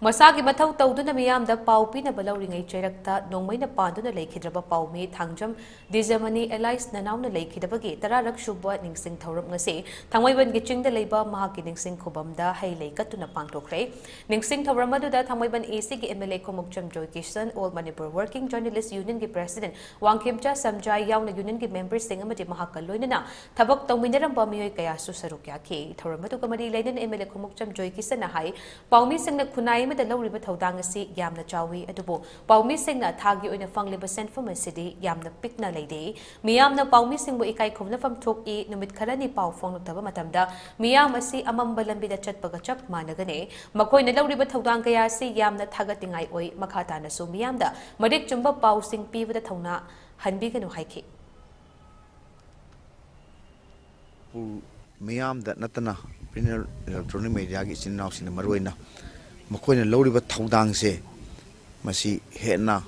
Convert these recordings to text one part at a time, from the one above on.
Masagi mathou touduna miyamda pau pinaba louringei cheirakta Nongmei na panduna leikhidraba paomi Thangjam Dwijamani allias Nanao na leikhidabagi tararak suba ningsing thouram ngasi Thangmeiband chingda leiba mahakki ningsing khuvam da kattuna pangthokhre ningsing thouram aduda Thangmeiband AC gi MLA Thanggjam Dwijamani All Manipur Working Journalist Union gi President Wangkhimcha Samjai yauna union gi members sing amadi mahakka loinana thabak tawminaramba miyoi kaya su saruk yakhi thouram adu kamari leinen MLA Thanggjam Dwijamani hai paomi singna khunai da lauriba thaudang asi yamna chawi adubo paomi singna thagi oina fangliba senfam asidi yamna pikna leide miyamna paomi singbo ikai khomna fam thoki numit kharani pau fonglutaba matamda miyam asi amamba lambida chatpaga chap managane makoina lauriba thaudang kaya asi yamna thagatingai oi makhatana su miyamda madik chumba pau sing pibada thauna hanbiganu haiki miyamda natana printer electronic media gi sinnaw sin maroina makoina lauriba thaudang se masi hena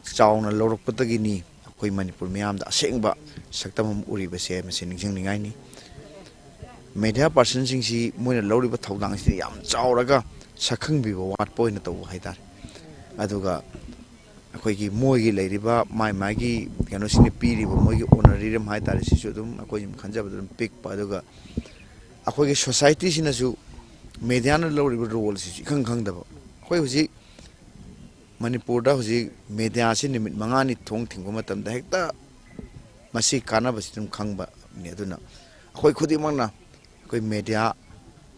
chauna lorokpatagi ni akoi manipur miyamda asengba saktamam uriba se masi ningsing ningai ni media person sing si moina lauriba thaudang si yam chauraga sakhang biba wat poina to haidar aduga akoi gi moi gi leiriba mai gi kano sini piriba moi gi honorarium haidar si su dum akoi khanjaba dum pick pa aduga akoi gi society sinasu media na lauriba role si khang daba khoi huji manipur da huji media si nimit mangani thong thingba matam da hekta masi kana basidum khangba ni aduna khoi khudi mangna khoi media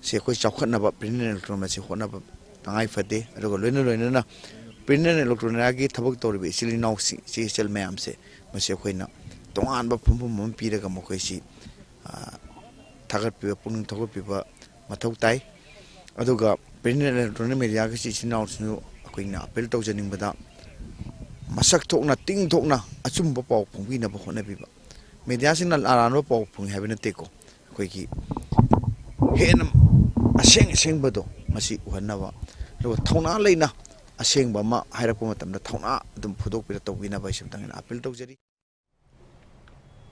se khoi chawkhatna ba print electronic si hona ba tangai fate aduga loina na print electronic gi thabak toribe sili naw si sel mayam se masi khoina tongan ba phum mom piraga mokhoi si thagat pi punung thogot pi ba mathou tai aduga print electronic media gi sinaw sinu akoina apel tawjaning bada masak thokna ting thokna achumba paw phungbi na bhona biba media sinal aranwa paw phung habina teko koi gi hen aseng bado masi uhannawa lo thona leina aseng ba ma hairakpa matamda thona dum phudok pira tawbina ba isam tangena apel tawjari